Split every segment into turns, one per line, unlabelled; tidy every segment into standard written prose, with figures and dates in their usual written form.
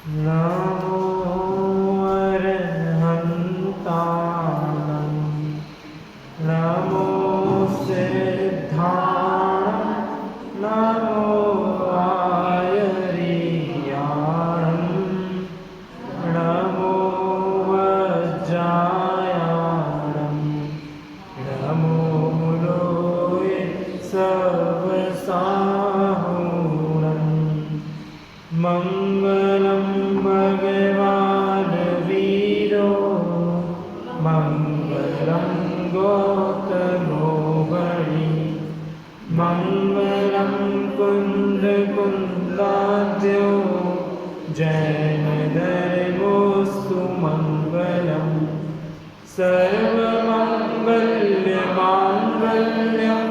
नमो अरहन्ताणं नमो सिद्धाणं नमो आयर्याणं नमो वज्रायाणं नमो लोये सर्वसाहुणं मङ्गलं भगवान् वीरो मङ्गलं गौतमो बलि मङ्गलं कुन्दकुन्दाद्यो जैनधर्मोऽस्तु मङ्गलं सर्वमङ्गल्यमाङ्गल्यं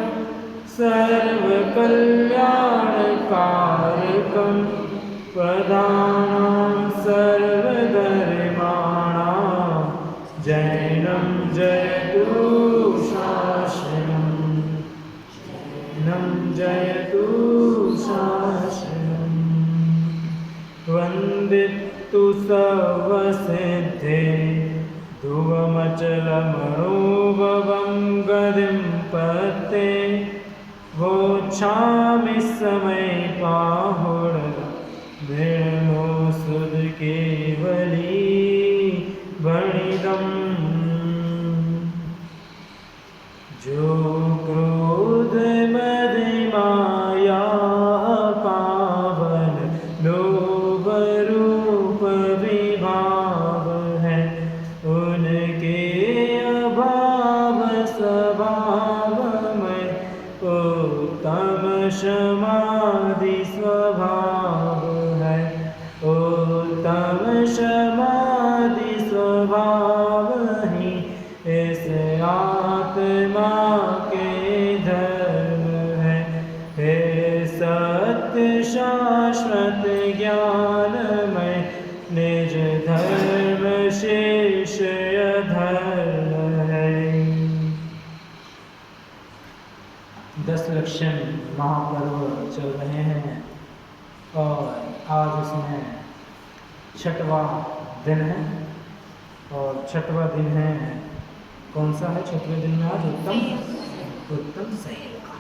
सर्वकल्याणकारकं प्रधानं सर्वधर्माणां जैनं जयतु शासनम् जैनं जयतु शासनम् वन्दितु सर्वसिद्धे ध्रुवमचलमणोभवं गतिं पते वोच्छामि समय पाहुण दृढमो सुध केवली वणिदम् जो क्रोध मद माया पावन लोभ रूप विभाव है उनके अभाव स्वभाव में उत्तम समाधि स्वभाव है उत्तम समाधि स्वभाव ही इस आत्मा के धर्म है हे सत्य शाश्वत ज्ञान में निज धर्म शेष धर्म है। 10 लक्षण महापर्व चल रहे हैं और आज इसमें 6वां दिन है और 6वां दिन है कौन सा है 6वें दिन में आज उत्तम संयम का।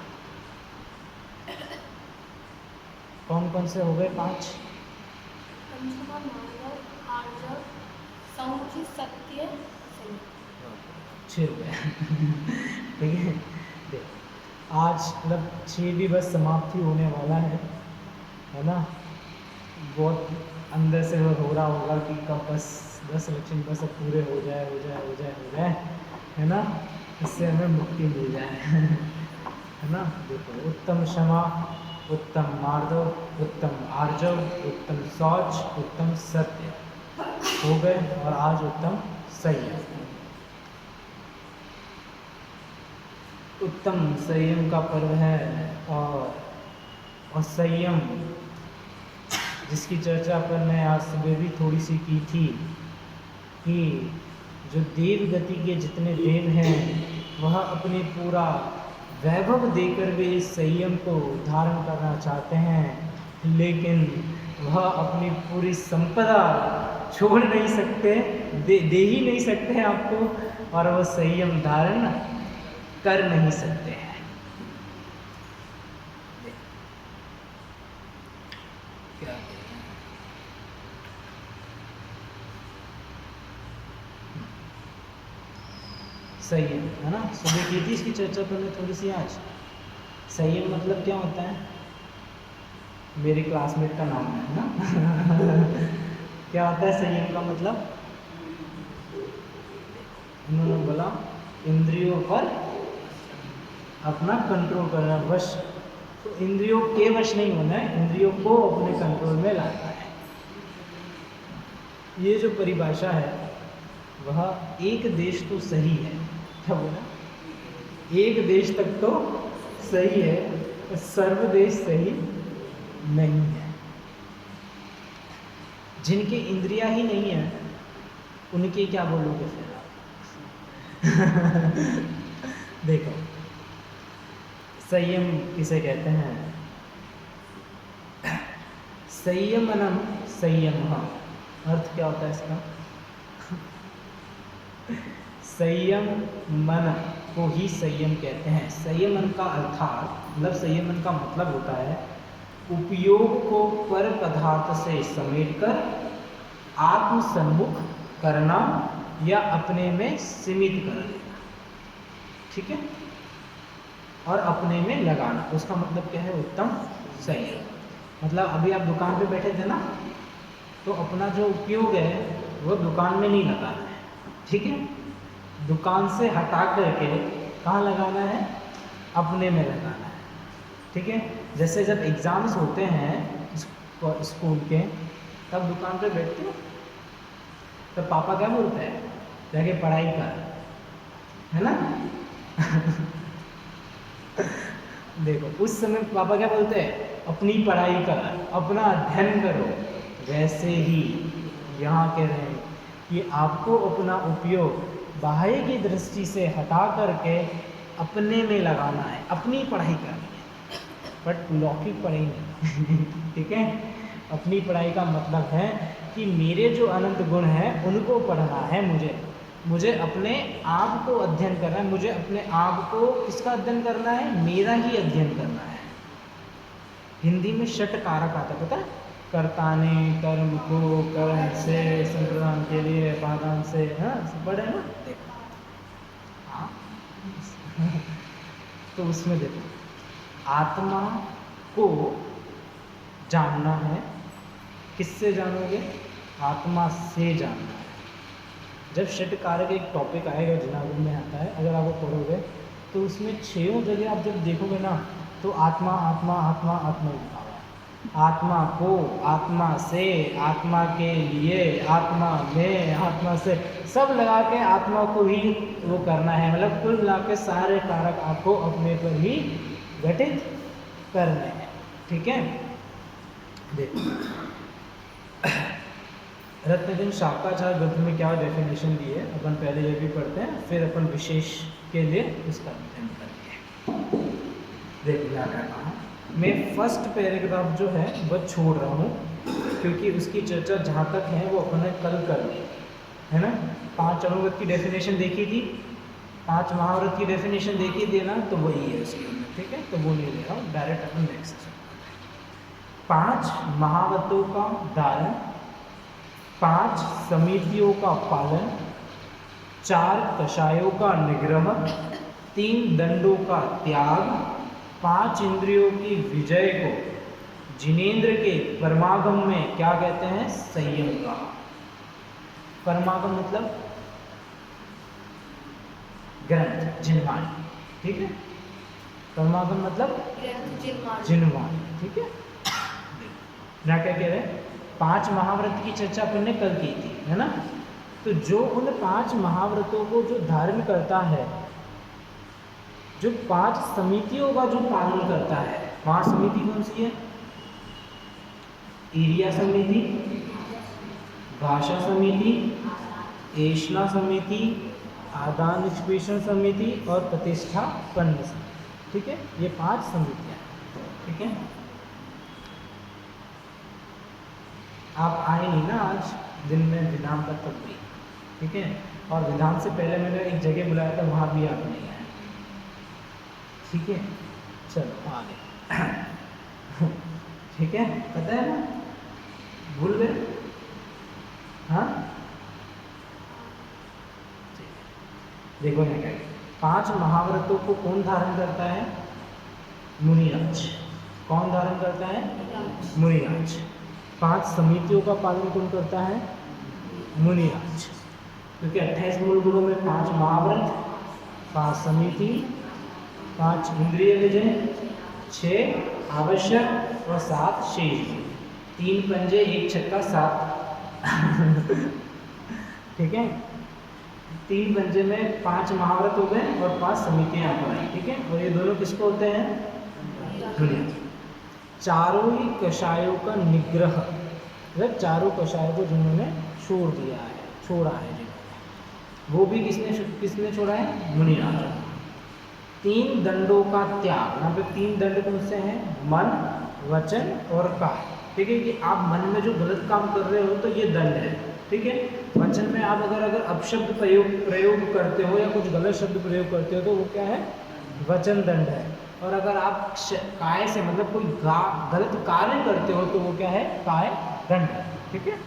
कौन कौन से हो गए 5 6 हो गए ठीक है। आज मतलब 6 भी बस समाप्ति होने वाला है ना। बहुत अंदर से हो रहा होगा कि कब बस 10 लक्षण बस अब पूरे हो जाए है ना, इससे हमें मुक्ति मिल जाए है ना। देखो उत्तम क्षमा उत्तम मार्दव उत्तम आर्जव उत्तम शौच उत्तम सत्य हो गए और आज उत्तम संयम। उत्तम संयम का पर्व है और संयम जिसकी चर्चा अपन ने आज सुबह भी थोड़ी सी की थी कि जो देव गति के जितने देव हैं वह अपने पूरा वैभव देकर भी इस संयम को धारण करना चाहते हैं, लेकिन वह अपनी पूरी संपदा छोड़ नहीं सकते, दे ही नहीं सकते हैं आपको, और वह संयम धारण कर नहीं सकते हैं। क्या संयम है ना, सुबह की थी इसकी चर्चा करने थोड़ी सी आज। संयम मतलब क्या होता है, मेरी क्लासमेट का नाम है ना क्या होता है संयम का मतलब? उन्होंने बोला इंद्रियों पर अपना कंट्रोल करना, वश। तो इंद्रियों के वश नहीं होना है, इंद्रियों को अपने कंट्रोल में लाना है। ये जो परिभाषा है वह एक देश तो सही है, क्या बोला, एक देश तक तो सही है, सर्वदेश सही नहीं है। जिनकी इंद्रियां ही नहीं है उनके क्या बोलोगे फिर आप देखो संयम किसे कहते हैं? संयमनम संयमः अर्थ क्या होता है इसका? संयम मन को ही संयम कहते हैं। संयमन का अर्थात मतलब संयमन का मतलब होता है उपयोग को पर पदार्थ से समेटकर आत्म सम्मुख करना या अपने में सीमित कर देना, ठीक है, और अपने में लगाना, उसका मतलब क्या है? उत्तम संयम। मतलब अभी आप दुकान पे बैठे थे ना, तो अपना जो उपयोग है वो दुकान में नहीं लगाना है, ठीक है, दुकान से हटा करके कहाँ लगाना है? अपने में लगाना है, ठीक है। जैसे जब एग्ज़ाम्स होते हैं स्कूल के, तब दुकान पे बैठते हो, तब पापा क्या बोलते हैं? जाके पढ़ाई कर, है ना? देखो उस समय पापा क्या बोलते हैं? अपनी पढ़ाई कर, अपना अध्ययन करो। वैसे ही यहाँ कह रहे हैं कि आपको अपना उपयोग बाह्य की दृष्टि से हटा करके अपने में लगाना है, अपनी पढ़ाई करनी है, बट लौकिक पढ़ाई नहीं। ठीक है, अपनी पढ़ाई का मतलब है कि मेरे जो अनंत गुण हैं उनको पढ़ना है, मुझे अपने आप को अध्ययन करना है, मुझे अपने आप को किसका अध्ययन करना है? मेरा ही अध्ययन करना है। हिंदी में षट कारक आता है, पता है? कर्ताने, कर्म को, कर्म से, संप्रदान के लिए, पादान से, हाँ पढ़े ना, देखो हाँ। तो उसमें देखो आत्मा को जानना है, किससे जानोगे? आत्मा से जानना है। जब षट कारक एक टॉपिक आएगा जिनागुण में आता है, अगर आप वो पढ़ोगे तो उसमें 6 जगह आप जब देखोगे ना, तो आत्मा आत्मा आत्मा आत्मा लिखा हुआ है। आत्मा को, आत्मा से, आत्मा के लिए, आत्मा में, आत्मा से, सब लगा के आत्मा को ही वो करना है। मतलब कुल मिला के सारे कारक आपको अपने पर ही घटित करने हैं, ठीक है। देखो रत्नजन शाकाचार ग्रंथ में क्या डेफिनेशन दी है, अपन पहले ये भी पढ़ते हैं, फिर अपन विशेष के लिए उसका अध्ययन करेंगे। देखो क्या कहना है, मैं फर्स्ट पैराग्राफ जो है वह छोड़ रहा हूँ, क्योंकि उसकी चर्चा जहाँ तक है वो अपन ने कल कर ली है ना। 5 अणुव्रत की डेफिनेशन देखी थी, 5 महाव्रत की डेफिनेशन देखी थी ना, तो वही है उसके अंदर, ठीक है। तो वो नहीं ले रहा हूँ, डायरेक्ट अपन नेक्स्ट 5 महाव्रतों का धारण, 5 समितियों का पालन, 4 कषायों का निग्रह, 3 दंडों का त्याग, 5 इंद्रियों की विजय को जिनेंद्र के परमागम में क्या कहते हैं? संयम का। परमागम मतलब ग्रंथ, जिन्वाणी, ठीक है। परमागम मतलब जिन्वाणी, ठीक है। ना क्या कह रहे हैं? 5 महाव्रत की चर्चा अपन ने कल की थी, है ना। तो जो उन 5 महाव्रतों को जो धारण करता है, जो 5 समितियों का जो पालन करता है, 5 समिति कौन सी है? ईरिया समिति, भाषा समिति, ऐष्णा समिति, आदान निष्पेषण समिति और प्रतिष्ठापन्न समिति, ठीक है। ये 5 समितियाँ, ठीक है। आप आए नहीं ना आज दिन में विधान तक भी, ठीक है। और विधान से पहले मैंने एक जगह बुलाया था, वहाँ भी आप नहीं आए, ठीक है। चलो आगे। ठीक है, पता है ना, भूल गए? हाँ, देखो मैं क्या, 5 महाव्रतों को कौन धारण करता है? मुनिराज। कौन धारण करता है? मुनिराज। 5 समितियों का पालन कौन करता है? मुनिराज। क्योंकि 28 मूल गुणों में 5 महाव्रत, 5 समिति, 5 इंद्रिय विजय, 6 आवश्यक और 7 शेष, 3 पंजे 1 छक्का 7। ठीक है, 3 पंजे में 5 महाव्रत हो गए और 5 समितियाँ हो गई, ठीक है। और ये दोनों किसको होते हैं? चारों ही कषायों का निग्रह, मतलब चारों कषायों को जिन्होंने छोड़ दिया है, छोड़ा है जिन्होंने, वो भी किसने छोड़ा है? मुनिराज। 3 दंडों का त्याग, यहाँ पे 3 दंड कौन से हैं? मन, वचन और काय। ठीक है, कि आप मन में जो गलत काम कर रहे हो तो ये दंड है, ठीक है। वचन में आप अगर अपशब्द प्रयोग करते हो या कुछ गलत शब्द प्रयोग करते हो तो वो क्या है, वचन दंड है। और अगर आप काय से मतलब कोई गलत कार्य करते हो तो वो क्या है, काय दंड है, ठीक है।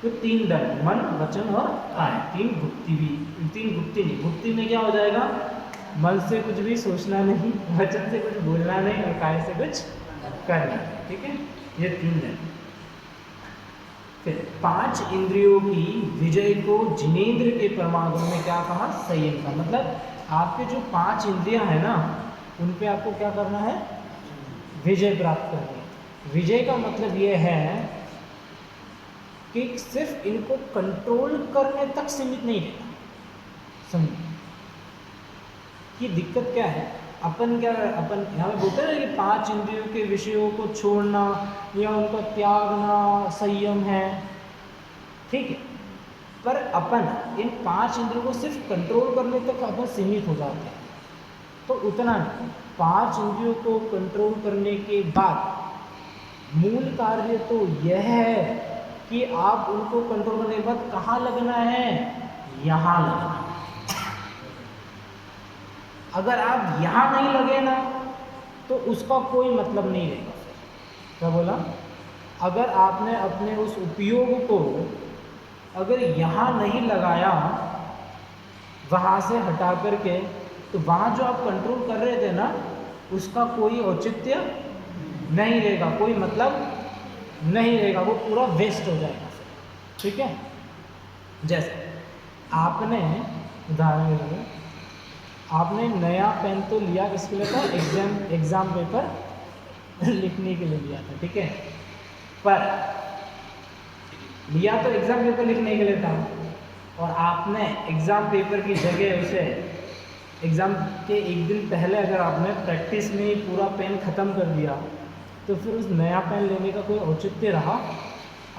तो 3 दंड, मन, वचन और काय, 3 गुप्ति भी, 3 गुप्ति नहीं, गुप्ति में क्या हो जाएगा, मन से कुछ भी सोचना नहीं, वचन से कुछ बोलना नहीं और काय से कुछ करना, ठीक है। ये 3 दंड। फिर 5 इंद्रियों की विजय को जिनेंद्र के परमागम में क्या कहा, संयम का, मतलब आपके जो 5 इंद्रियां हैं ना उन पे आपको क्या करना है, विजय प्राप्त करनी है। विजय का मतलब ये है कि सिर्फ इनको कंट्रोल करने तक सीमित नहीं रहना। समझो कि दिक्कत क्या है, अपन यहाँ पे बोलते हैं कि 5 इंद्रियों के विषयों को छोड़ना या उनको त्यागना संयम है, ठीक है। पर अपन इन 5 इंद्रियों को सिर्फ कंट्रोल करने तक अपन सीमित हो जाते हैं, तो उतना नहीं। 5 इंद्रियों को कंट्रोल करने के बाद मूल कार्य तो यह है कि आप उनको कंट्रोल करने के बाद कहाँ लगना है, यहाँ लगना है। अगर आप यहाँ नहीं लगे ना तो उसका कोई मतलब नहीं रहेगा। क्या बोला, अगर आपने अपने उस उपयोग को अगर यहाँ नहीं लगाया, वहाँ से हटा करके, तो वहाँ जो आप कंट्रोल कर रहे थे ना उसका कोई औचित्य नहीं रहेगा, कोई मतलब नहीं रहेगा, वो पूरा वेस्ट हो जाएगा, ठीक है। जैसे आपने उदाहरण के लिए आपने नया पेन तो लिया किसके लिए था, एग्ज़ाम पेपर लिखने के लिए लिया था, ठीक है। पर लिया तो एग्ज़ाम पेपर लिखने के लिए था और आपने एग्ज़ाम पेपर की जगह उसे एग्ज़ाम के एक दिन पहले अगर आपने प्रैक्टिस में ही पूरा पेन ख़त्म कर दिया तो फिर उस नया पेन लेने का कोई औचित्य रहा।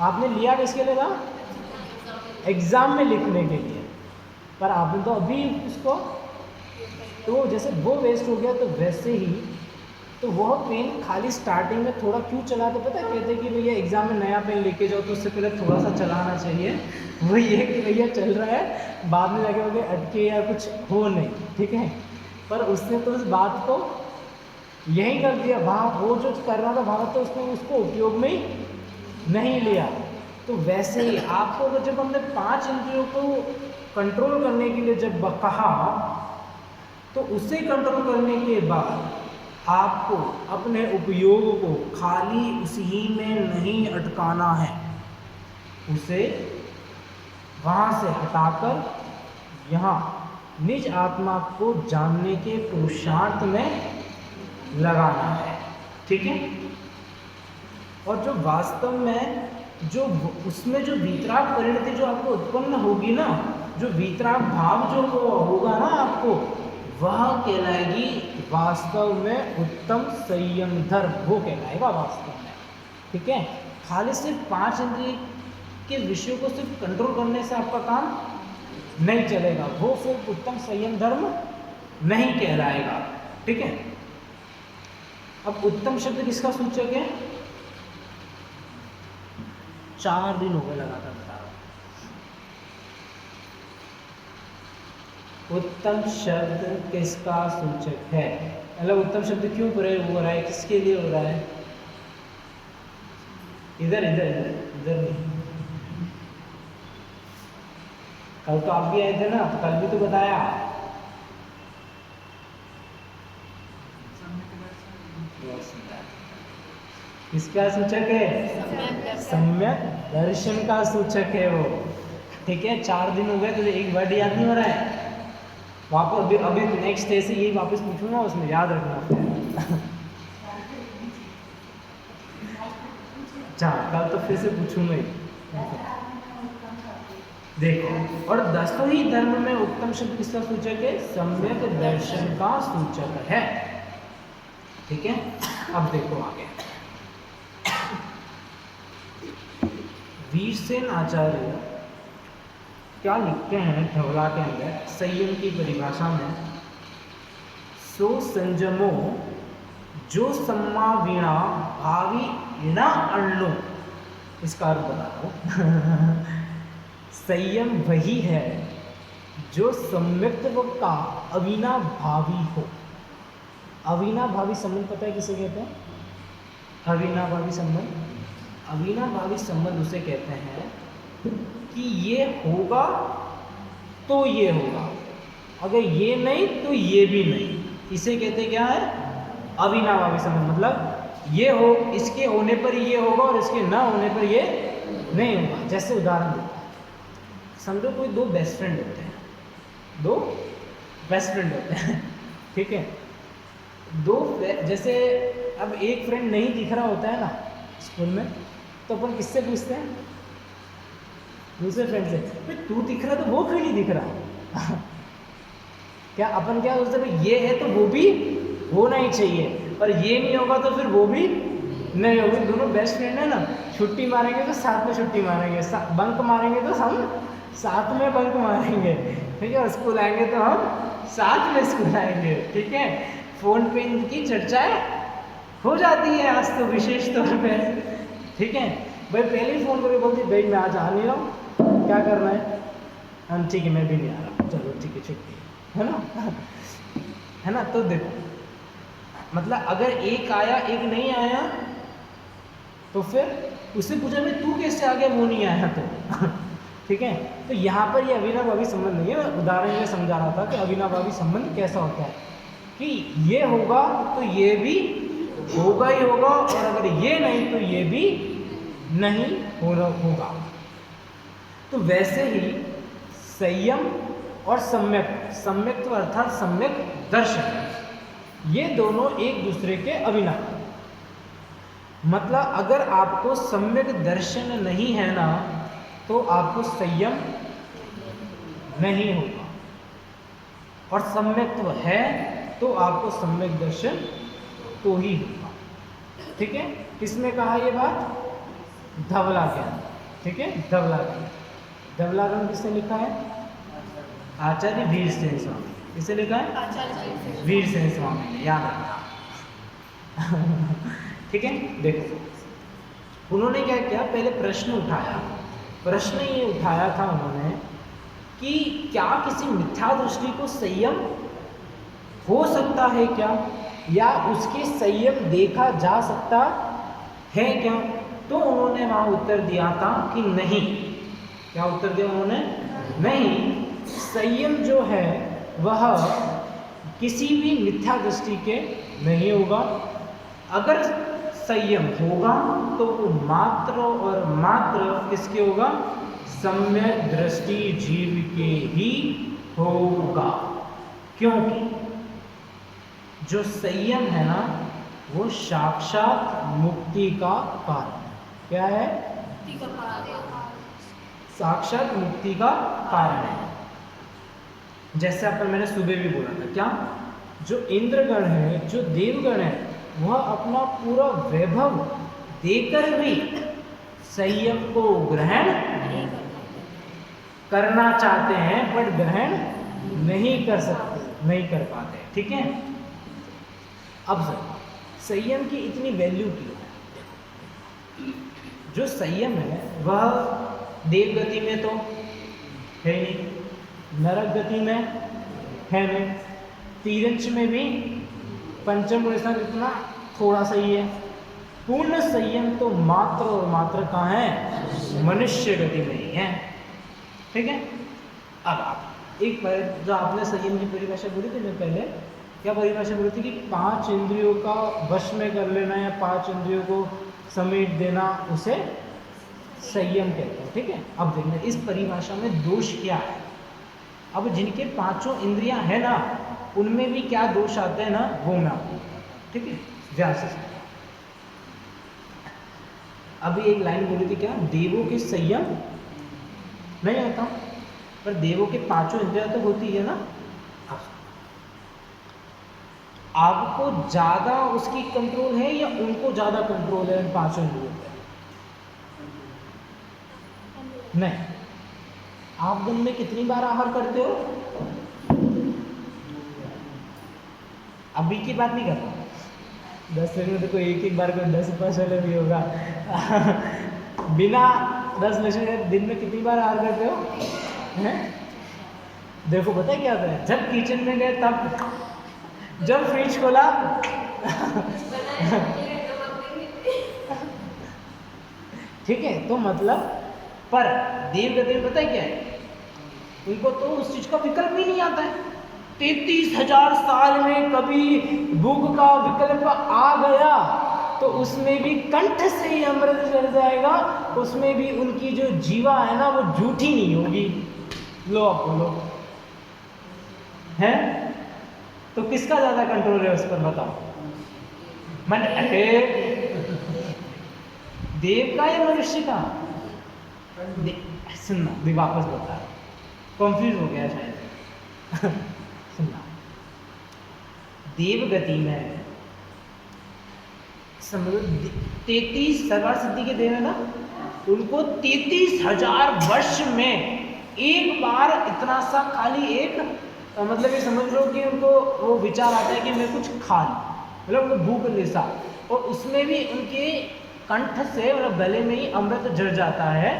आपने लिया किसके लिए था, एग्ज़ाम में लिखने के लिए, पर आपने तो अभी उसको, तो जैसे वो वेस्ट हो गया तो वैसे ही तो वह पेन खाली स्टार्टिंग में थोड़ा क्यों चलाते पता है, कहते कि भैया एग्ज़ाम में नया पेन लेके जाओ तो उससे पहले थोड़ा सा चलाना चाहिए, वो ये कि भैया चल रहा है, बाद में जाके वो अटके या कुछ हो नहीं, ठीक है। पर उसने तो उस बात को यही कर दिया, वहाँ वो जो करना था वहाँ तो उसने उसको उपयोग में ही नहीं लिया। तो वैसे ही आपको जब हमने 5 इंद्रियों को कंट्रोल करने के लिए जब कहा तो उसे कंट्रोल करने के बाद आपको अपने उपयोग को खाली उसी में नहीं अटकाना है, उसे वहाँ से हटाकर यहाँ निज आत्मा को जानने के पुरुषार्थ में लगाना है, ठीक है। और जो वास्तव में जो उसमें जो वीतराग परिणति जो आपको उत्पन्न होगी ना, जो वीतराग भाव जो होगा ना आपको, वह कहलाएगी वास्तव में उत्तम संयम धर्म, वो कहलाएगा वास्तव में, ठीक है। खाली सिर्फ 5 इंद्रिय के विषयों को सिर्फ कंट्रोल करने से आपका काम नहीं चलेगा, वो फिर उत्तम संयम धर्म नहीं कहलाएगा, ठीक है। अब उत्तम शब्द किसका सूचक है, 4 दिन हो गए लगातार बता रहा हूं। उत्तम शब्द किसका सूचक है, मतलब उत्तम शब्द क्यों प्रयोग हो रहा है, किसके लिए हो रहा है, इधर इधर इधर इधर नहीं। कल तो आप भी आए थे ना, तो कल भी तो बताया, किसका सूचक है, सम्यक दर्शन का सूचक है वो, ठीक है। 4 दिन हो गए तो एक वर्ड याद नहीं हो रहा है, वापस अभी नेक्स्ट डे से यही वापस पूछूंगा, उसमें याद रखना। अच्छा, कल तो फिर से पूछूंगा ही, देखो। और 10वें ही धर्म में उत्तम शब्द किसका सूचक है, सम्यक दर्शन का सूचक है, ठीक है। अब देखो आगे, वीरसेन आचार्य क्या लिखते हैं धवला के अंदर संयम की परिभाषा में, सो संयमो जो सम्मा वीणा भावी ऋणा अण्णु, इसका अर्थ बता दो। संयम वही है जो सम्यक्त्व का अविनाभावी हो। अविनाभावी संबंध पता है किसे कहते हैं? अविनाभावी संबंध, अविनाभावी संबंध उसे कहते हैं कि ये होगा तो ये होगा, अगर ये नहीं तो ये भी नहीं। इसे कहते क्या है? अविनाभावी संबंध। मतलब ये हो, इसके होने पर ये होगा और इसके ना होने पर ये नहीं होगा। जैसे उदाहरण देते हैं, समझो कोई दो बेस्ट फ्रेंड होते हैं, दो बेस्ट फ्रेंड होते हैं, ठीक है। जैसे अब एक फ्रेंड नहीं दिख रहा होता है ना स्कूल में, तो अपन किससे पूछते हैं? दूसरे फ्रेंड से, भाई तू दिख रहा तो वो क्यों नहीं दिख रहा? क्या अपन क्या सोचते हैं, ये है तो वो भी होना ही चाहिए, और ये नहीं होगा तो फिर वो भी नहीं होगी। दोनों बेस्ट फ्रेंड है ना, छुट्टी मारेंगे तो साथ में छुट्टी मारेंगे, बंक मारेंगे तो हम साथ में बंक मारेंगे, ठीक है। स्कूल आएंगे तो हम साथ में स्कूल आएंगे, ठीक है। फ़ोन पे इनकी चर्चाएं हो जाती है आज तो विशेष तौर पे, ठीक है। भाई पहले ही फ़ोन करके बोलती, भाई मैं आज आ नहीं रहा हूँ, क्या करना है? हम ठीक है, मैं भी नहीं आ रहा, चलो ठीक है छुट्टी, है ना, है ना। तो देखो, मतलब अगर एक आया एक नहीं आया तो फिर उससे पूछा भाई तू कैसे आ गया, वो नहीं आया तो ठीक है। तो यहाँ पर ये अविनाभावी संबंध नहीं है, उदाहरण में समझा रहा था कि अविनाभावी संबंध कैसा होता है कि ये होगा तो ये भी होगा ही होगा, और अगर ये नहीं तो ये भी नहीं होगा। तो वैसे ही संयम और सम्यक्त्व अर्थात सम्यक दर्शन, ये दोनों एक दूसरे के अविनाभावी। मतलब अगर आपको सम्यक दर्शन नहीं है ना, तो आपको संयम नहीं होगा, और सम्यक्त्व है तो आपको सम्यक दर्शन तो ही होगा, ठीक है। किसने कहा ये बात? धवला ज्ञान, ठीक है। धवला ज्ञान, धवला ज्ञान किसने लिखा है? आचार्य वीरसेन स्वामी। किसे लिखा है? आचार्य वीरसेन स्वामी ने, याद रखना ठीक है। देखो उन्होंने क्या किया, पहले प्रश्न उठाया। प्रश्न ये उठाया था उन्होंने कि क्या किसी मिथ्या दृष्टि को संयम हो सकता है क्या, या उसके संयम देखा जा सकता है क्या? तो उन्होंने वहाँ उत्तर दिया था कि नहीं। क्या उत्तर दिया उन्होंने? नहीं, संयम जो है वह किसी भी मिथ्या दृष्टि के नहीं होगा। अगर संयम होगा तो वो मात्र और मात्र किसके होगा? सम्यक दृष्टि जीव के ही होगा, क्योंकि जो संयम है ना वो साक्षात मुक्ति का कारण। क्या है? साक्षात मुक्ति का कारण है। जैसे अपन मैंने सुबह भी बोला था, क्या जो इंद्रगण है, जो देवगण है, वह अपना पूरा वैभव देकर भी संयम को ग्रहण करना चाहते हैं, पर ग्रहण नहीं कर सकते, नहीं कर पाते, ठीक है। अब सर संयम की इतनी वैल्यू क्यों है? जो संयम है वह देव गति में तो है नहीं, नरक गति में है नहीं, तीरंच में भी पंचम गुण स्थान इतना थोड़ा सा ही है। पूर्ण संयम तो मात्र और मात्र कहाँ है? मनुष्य गति में ही है, ठीक है। अब आप एक जो आपने संयम की परिभाषा बोली थी मैं पहले, क्या परिभाषा बोली थी कि 5 इंद्रियों का वश में कर लेना या 5 इंद्रियों को समेट देना, उसे संयम कहते हैं, ठीक है। अब देखना इस परिभाषा में दोष क्या है। अब जिनके 5 इंद्रियां हैं ना, उनमें भी क्या दोष आते हैं ना, वो मैं आपको, ठीक है, ध्यान से। अभी एक लाइन बोली थी, क्या देवों के संयम नहीं आता, पर देवों के 5 इंद्रियां तो होती है ना। आपको ज्यादा उसकी कंट्रोल है या उनको ज्यादा कंट्रोल है इन 5 इंद्रियों पे? नहीं। आप दिन में कितनी बार आहार करते हो? अभी की बात नहीं कर रहा, 10 लक्ष्मण तो कोई एक बार कोई 10 वाले भी होगा। बिना 10 लक्ष्मण दिन में कितनी बार आहार करते हो हैं? देखो पता है क्या होता है, जब किचन में गए तब, जब फ्रिज खोला ठीक है। तो मतलब पर देव गति में पता है क्या है, उनको तो उस चीज का विकल्प ही नहीं आता है। 33,000 साल में कभी भूख का विकल्प आ गया तो उसमें भी कंठ से ही अमृत चढ़ जाएगा, उसमें भी उनकी जो जीवा है ना वो झूठी नहीं होगी। लो आप बोलो है, तो किसका ज्यादा कंट्रोल है उस पर बताओ? मन देव का या मनुष्य का? सुनना भी वापस बता, कंफ्यूज हो गया शायद। सुनना, देव गति में समझो 33 सर्वार्थ सिद्धि के देव है ना, उनको 33,000 वर्ष में एक बार इतना सा खाली एक मतलब ये समझ लो कि उनको वो विचार आता है कि मैं कुछ खा लूं, मतलब उनको भूख निशा, और उसमें भी उनके कंठ से मतलब गले में ही अमृत जड़ जाता है,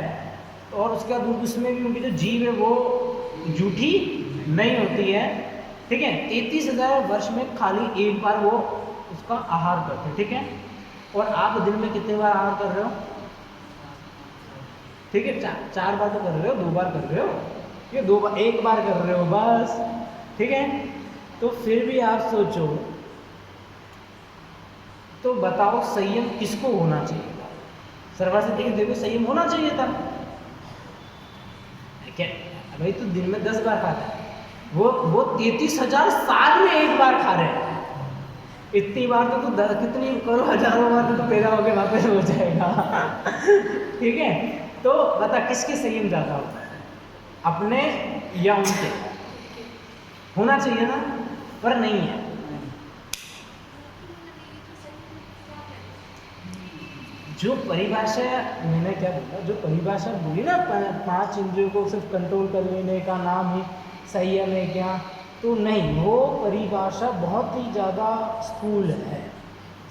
और उसके बाद उसमें भी उनकी जो जीव है वो झूठी नहीं होती है। ठीक है, 33,000 वर्ष में खाली एक बार वो उसका आहार करते हैं। ठीक है, और आप दिन में कितने बार आहार कर रहे हो? ठीक है, 4 बार तो कर रहे हो, 2 बार कर रहे हो, ये 2 बार 1 बार कर रहे हो बस। ठीक है, तो फिर भी आप सोचो तो बताओ संयम किसको होना चाहिए था? सर्वार्थ सिद्धि के देव को संयम होना चाहिए था क्या? भाई तो दिन में 10 बार खाता है, वो 33,000 साल में एक बार खा रहे हैं। इतनी बार तो कितनी करो, हजारों बार तो पैदा होकर वापस हो जाएगा। ठीक है, तो बता किसके संयम ज्यादा होता है, अपने या उनके? होना चाहिए ना, पर नहीं है। जो परिभाषा मैंने क्या बोला, जो परिभाषा बोली ना 5 इंद्रियों को सिर्फ कंट्रोल कर लेने का नाम ही संयम है क्या, तो नहीं, वो परिभाषा बहुत ही ज़्यादा स्थूल है,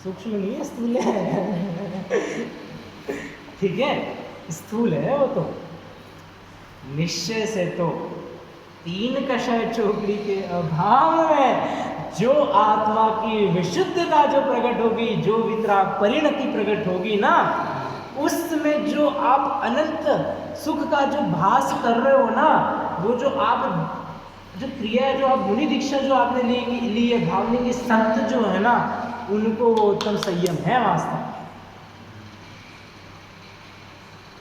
सूक्ष्म नहीं है, स्थूल है। ठीक है, स्थूल है वो तो। निश्चय से तो 3 कषाय चोकड़ी के अभाव में जो आत्मा की विशुद्धता जो प्रकट होगी, जो वितराग परिणति प्रकट होगी ना, उसमें जो आप अनंत सुख का जो भास कर रहे हो ना, वो जो आप जो क्रिया है, जो आप मुनि दीक्षा जो आपने ली है, भावनी के संत जो है ना, उनको वो उत्तम संयम है वास्तव।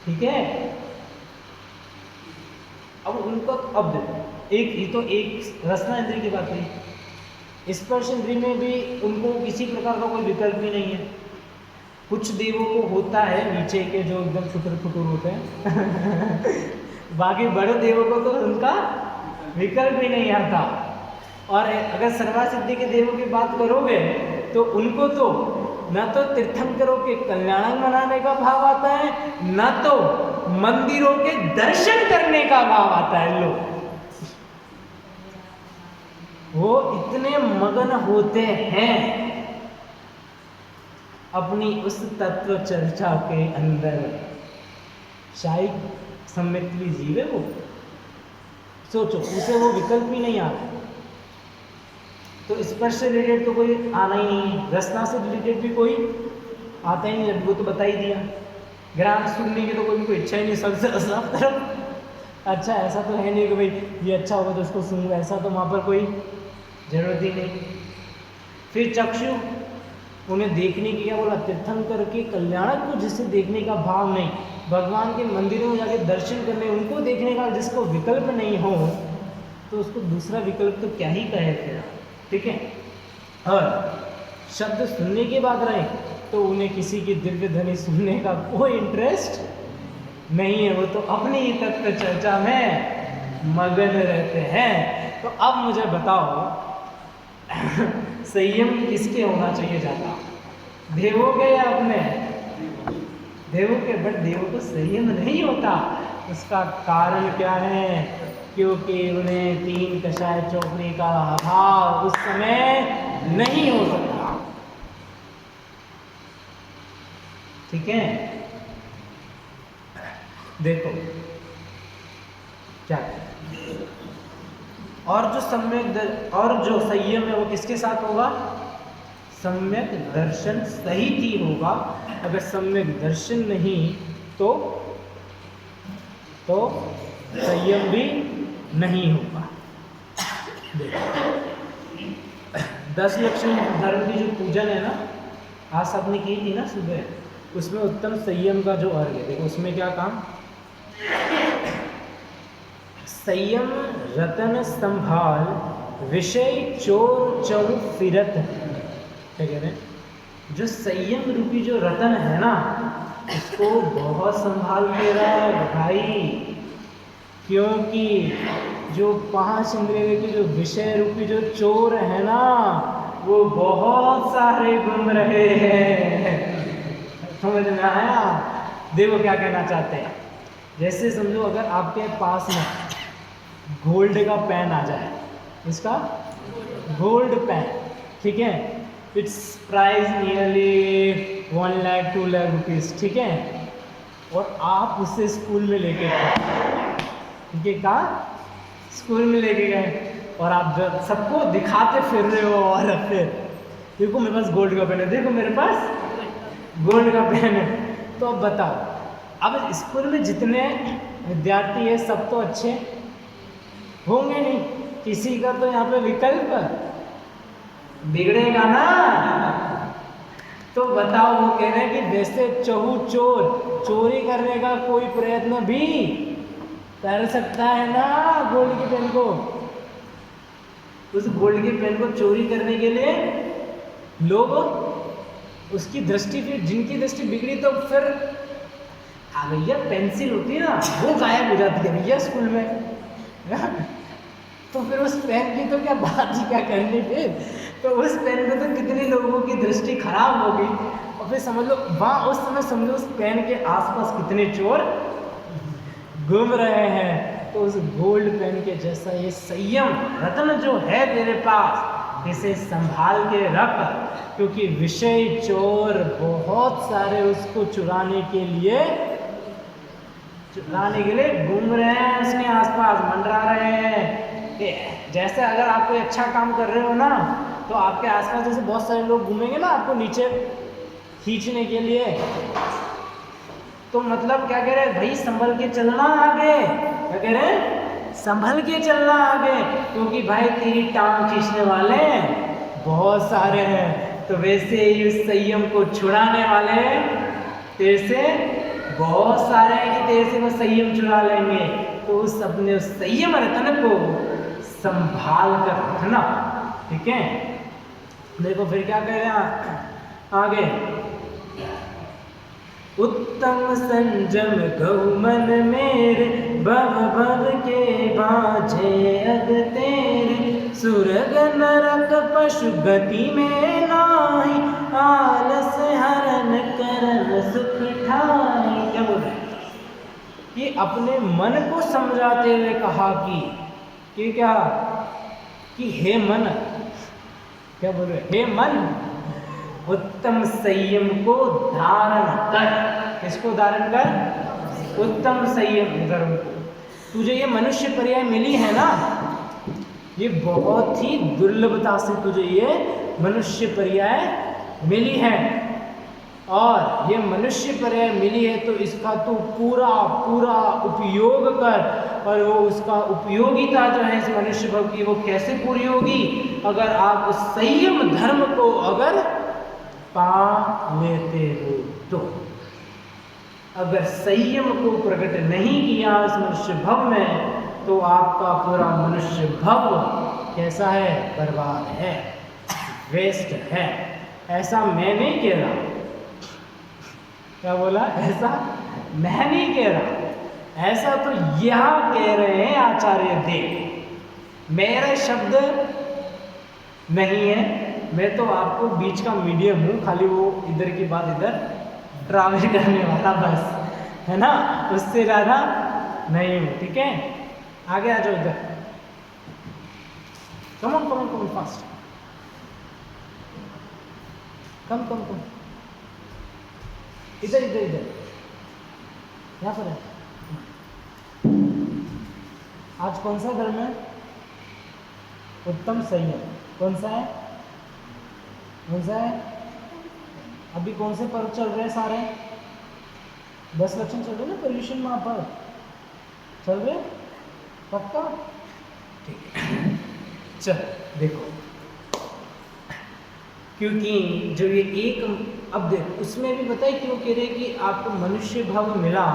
ठीक है, अब उनको अब देखो, एक ये तो एक रसना इंद्रिय की बात हुई, स्पर्श इंद्रिय में भी उनको किसी प्रकार का कोई विकल्प भी नहीं है। कुछ देवों को होता है नीचे के जो एकदम फुटर फुटर होते हैं। बाकी बड़े देवों को तो उनका विकल्प ही नहीं आता। और अगर सर्वार्थ सिद्धि के देवों की बात करोगे तो उनको तो न तो तीर्थंकरों के कल्याण मनाने का भाव आता है, न तो मंदिरों के दर्शन करने का भाव आता है। लोग वो इतने मगन होते हैं अपनी उस तत्व चर्चा के अंदर। शायद सम्मित्री जीव है वो, सोचो उसे वो विकल्प ही नहीं आ रहा। तो स्पर्श से रिलेटेड तो कोई आना ही नहीं है, रसना से रिलेटेड भी कोई आता ही नहीं, वो तो बता ही दिया। ग्राम सुनने की तो कोई इच्छा ही नहीं, सबसे सब तरफ अच्छा, ऐसा तो है नहीं कि भाई ये अच्छा होगा तो उसको सुनूंगा, ऐसा तो वहाँ पर कोई जरूरत ही नहीं। फिर चक्षु, उन्हें देखने की क्या बोला, तीर्थंकर के कल्याणक को जिससे देखने का भाव नहीं, भगवान के मंदिरों में जाके दर्शन करने उनको देखने का जिसको विकल्प नहीं हो, तो उसको दूसरा विकल्प तो क्या ही कहे फिर। ठीक है, और शब्द सुनने की बात रहे तो उन्हें किसी की दिव्य ध्वनि सुनने का कोई इंटरेस्ट नहीं है, वो तो अपनी ही तत्व चर्चा में मगन रहते हैं। तो अब मुझे बताओ संयम किसके होना चाहिए ज़्यादा, देवों के या अपने? देवों के, बट देवों को संयम नहीं होता। उसका कारण क्या है? क्योंकि उन्हें 3 कषाय चौकड़ी का अभाव उस समय नहीं हो सकता। ठीक है, देखो क्या और जो संयम है वो किसके साथ होगा? सम्यक दर्शन सहित ही होगा। अगर सम्यक दर्शन नहीं तो संयम भी नहीं होगा। देखो 10 लक्षण धर्म की जो पूजन है ना, आज सबने की थी ना सुबह, उसमें उत्तम संयम का जो अर्घ है, देखो उसमें क्या काम, संयम रतन संभाल विषय चोर चहु फिरत। क्या कह रहे हैं? जो संयम रूपी जो रतन है ना, इसको बहुत संभाल के रख भाई, क्योंकि जो 5 इंद्रियों के जो विषय रूपी जो चोर है ना, वो बहुत सारे घूम रहे हैं। समझ में आया? देखो क्या कहना चाहते हैं। जैसे समझो अगर आपके पास में गोल्ड का पेन आ जाए, इसका गोल्ड पेन, ठीक है, it's price nearly 1 lakh 2 lakh rupees, ठीक है, और आप उसे स्कूल में लेके गए, ठीक है, कहाँ स्कूल में लेके गए, और आप जब सबको दिखाते फिर रहे हो, और फिर देखो मेरे पास गोल्ड का पेन है, देखो मेरे पास गोल्ड का पेन है। तो अब बताओ, अब स्कूल में जितने विद्यार्थी है सब तो अच्छे होंगे नहीं, किसी का तो यहाँ पे विकल्प बिगड़ेगा ना। तो बताओ, वो कह रहे हैं कि वैसे चहु चोर, चोरी करने का कोई प्रयत्न भी कर सकता है ना गोल्ड के पेन को। उस गोल्ड के पेन को चोरी करने के लिए लोग उसकी दृष्टि, फिर जिनकी दृष्टि बिगड़ी तो फिर भैया पेंसिल होती है ना, वो गायब हो जाती है भैया स्कूल में। तो फिर उस पेन की तो क्या बात ही क्या करनी, फिर तो उस पेन पे तो कितने लोगों की दृष्टि खराब हो गई, और फिर समझ लो वहाँ उस समय समझो उस पेन के आसपास कितने चोर घूम रहे हैं। तो उस गोल्ड पेन के जैसा ये संयम रत्न जो है तेरे पास, इसे संभाल के रख, क्योंकि विषय चोर बहुत सारे उसको चुराने के लिए घूम रहे हैं, उसके आसपास मंडरा रहे हैं। जैसे अगर आप कोई अच्छा काम कर रहे हो ना, तो आपके आसपास जैसे बहुत सारे लोग घूमेंगे ना आपको नीचे खींचने के लिए, तो मतलब क्या कह रहे हैं भाई, संभल के चलना आगे। क्या कह रहे हैं? संभल के चलना आगे, क्योंकि भाई तेरी टांग खींचने वाले बहुत सारे हैं। तो वैसे ही उस संयम को छुड़ाने वाले तेरे से बहुत सारे हैं कि तेरे से वो संयम चुरा लेंगे। तो उस अपने उस संयम रत्न को संभाल कर रखना, ठीक है। देखो फिर क्या कह रहे हैं आगे, उत्तम संजम कहु मन मेरे, भव भव के बाझे अग तेरे, सुरग नरक पशु गति में नाही, आलस हरन करन सुख ठाई। क्या बोल रहे हैं कि अपने मन को समझाते हुए कहा कि क्या कि हे मन, क्या बोल रहे, हे मन उत्तम संयम को धारण कर। इसको धारण कर, उत्तम संयम धर्म को। तुझे ये मनुष्य पर्याय मिली है ना, ये बहुत ही दुर्लभता से तुझे ये मनुष्य पर्याय मिली है, और ये मनुष्य पर्याय मिली है तो इसका तू पूरा पूरा उपयोग कर। और वो उसका उपयोगिता जो है इस मनुष्य भव की, वो कैसे पूरी होगी? अगर आप उस संयम धर्म को अगर पा लेते हो तो। अगर संयम को प्रकट नहीं किया इस मनुष्य भव में, तो आपका पूरा मनुष्य भव कैसा है? बर्बाद है, वेस्ट है। ऐसा मैं नहीं कह रहा। क्या बोला? ऐसा मैं नहीं कह रहा, ऐसा तो यह कह रहे हैं आचार्य देव। मेरा शब्द नहीं है, मैं तो आपको बीच का मीडियम हूँ, खाली वो इधर की बात इधर ट्रावल करने वाला बस, है ना, उससे ज़्यादा नहीं हूँ, ठीक है। आगे आ जाओ इधर, come on come on come on fast, come come come. इधर इधर इधर, यहाँ पर है। आज कौन सा धर्म है? उत्तम संयम। कौन सा है? कौन सा है? अभी कौन से पर्व चल रहे हैं सारे? 10 लक्षण चल रहे ना, पर्युषण महापर्व चल रहे, पक्का? ठीक है, चल देखो, क्योंकि जो ये एक, अब देखो उसमें भी बताइए क्यों कह रहे कि आपको मनुष्य भाव मिला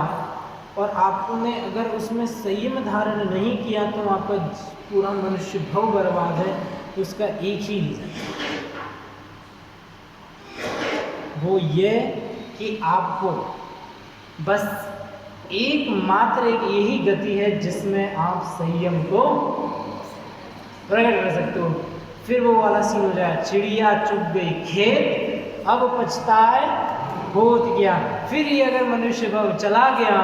और आपने अगर उसमें संयम धारण नहीं किया तो आपका पूरा मनुष्य भाव बर्बाद है। तो उसका एक ही रीजन, वो ये कि आपको बस एकमात्र एक यही गति है जिसमें आप संयम को प्रकट कर सकते हो। फिर वो वाला सीन हो जाए, चिड़िया चुग गई खेत, अब पछताए होत गया। फिर ये अगर मनुष्य भाव चला गया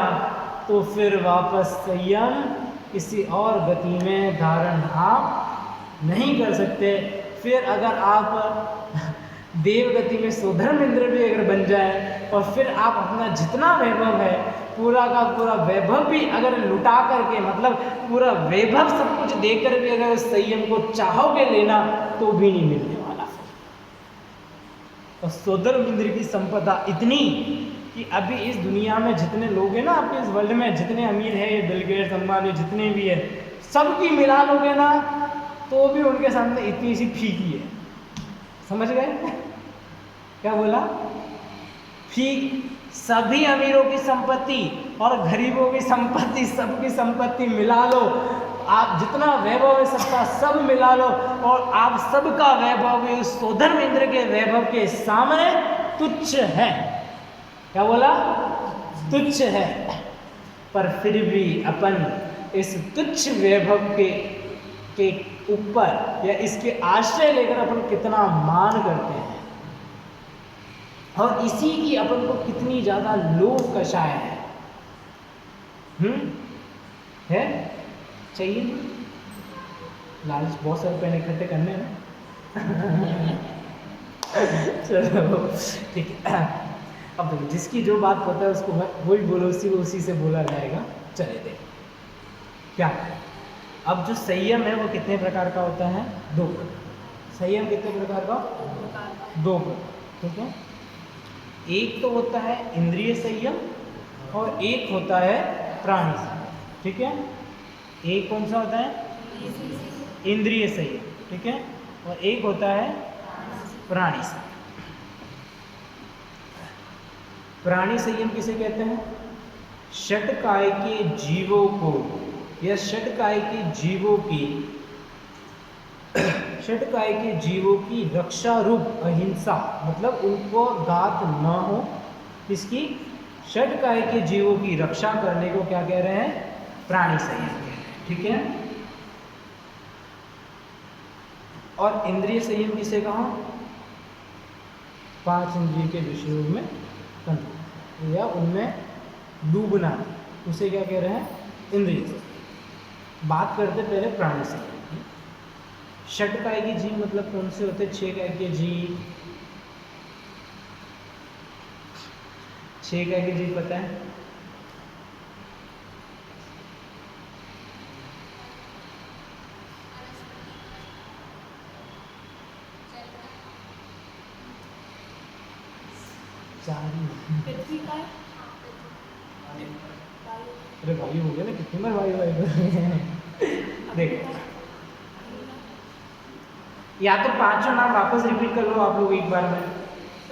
तो फिर वापस संयम किसी और गति में धारण आप नहीं कर सकते। फिर अगर आप देव गति में सोधर्म इंद्र भी अगर बन जाए और फिर आप अपना जितना वैभव है पूरा का पूरा वैभव भी अगर लुटा करके, मतलब पूरा वैभव सब कुछ देकर भी अगर संयम को चाहोगे लेना तो भी नहीं मिलने वाला। और सोधर्म इंद्र की संपदा इतनी कि अभी इस दुनिया में जितने लोग हैं ना, आपके इस वर्ल्ड में जितने अमीर है, ये बिल गेट्स, अंबानी जितने भी है, सबकी मिला लोगे ना तो भी उनके सामने इतनी सी फीकी है। समझ गए क्या बोला? फीक। सभी अमीरों की संपत्ति और गरीबों की संपत्ति, सबकी संपत्ति मिला लो, आप जितना वैभव है सबका सब मिला लो और आप सबका वैभव उस सोधर्म इंद्र के वैभव के सामने तुच्छ है। क्या बोला? तुच्छ है। पर फिर भी अपन इस तुच्छ वैभव के ऊपर या इसके आश्रय लेकर अपन कितना मान करते हैं और इसी की अपन को कितनी ज्यादा लोभ कषाय है चाहिए लालच, बहुत सारे पैन इकट्ठे करने हैं। चलो ठीक है, अब देखो जिसकी जो बात पता है उसको वही बोलो, उसी से बोला जाएगा। चले देखो क्या, अब जो संयम है वो कितने प्रकार का होता है? 2 प्रकार। संयम कितने प्रकार का? 2 प्रकार, ठीक है। एक तो होता है इंद्रिय संयम और एक होता है प्राणी संयम, ठीक है। एक कौन सा होता है? इंद्रिय संयम, ठीक है, और एक होता है प्राणी संयम। प्राणी संयम किसे कहते हैं? षटकाय के जीवों को या षटकाय के जीवों की रक्षा रूप अहिंसा, मतलब उनको घात न हो, किसकी? षटकाय के जीवों की रक्षा करने को क्या कह रहे हैं? प्राणी संयम कह रहे हैं, ठीक है। और इंद्रिय संयम किसे कहा? 5 इंद्रिय के विषयों में कंट्रोल या उनमें डूबना, उसे क्या कह रहे हैं? इंद्रिय संयम। बात करते पहले प्राणी संयम। षटकाय के जीव मतलब कौन से होते? 6 काय के जीव। 6 काय के जीव पता है? अरे भाई हो गया ना, कितनी बार भाई देखो, या तो 5 नाम वापस रिपीट कर लो आप लोग एक बार में।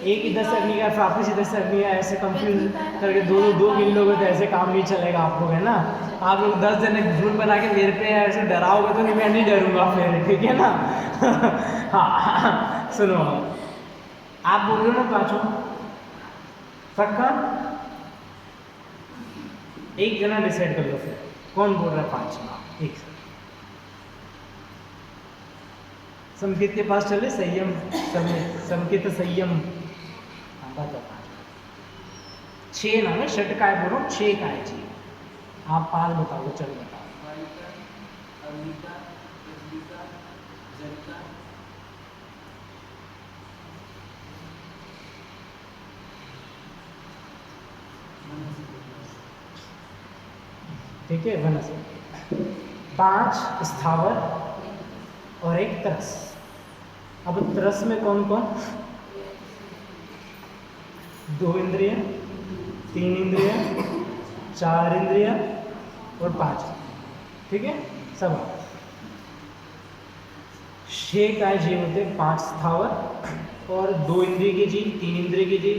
एक इधर से अग्नि का, वापस इधर से अग्नि का, ऐसे कंफ्यूज करके दो गिन लोगे तो ऐसे काम नहीं चलेगा आप लोग, है ना। आप लोग 10 जने ग्रुप बना के मेरे पे ऐसे डराओगे तो नहीं, मैं नहीं डरूंगा फिर, ठीक है ना। हाँ सुनो, आप बोल रहे हो ना 5 पक्का? एक जना डिसाइड कर लो फिर कौन बोल रहा है 5 नाम एक साथ। संकेत के पास चले, संयम संकेत संयम, हाँ बता 5। 6 नाम है, षट काय बोलो, 6 काय जी। आप 5 बताओ, चल बताओ। ठीक है, वनस्पति। 5 स्थावर और 1 तरस। अब तरस में कौन कौन? 2 इंद्रिय, 3 इंद्रिय, 4 इंद्रिय और 5। ठीक है, सब 6 काय जीव होते, 5 स्थावर और 2 इंद्रिय के जीव, 3 इंद्रिय के जीव,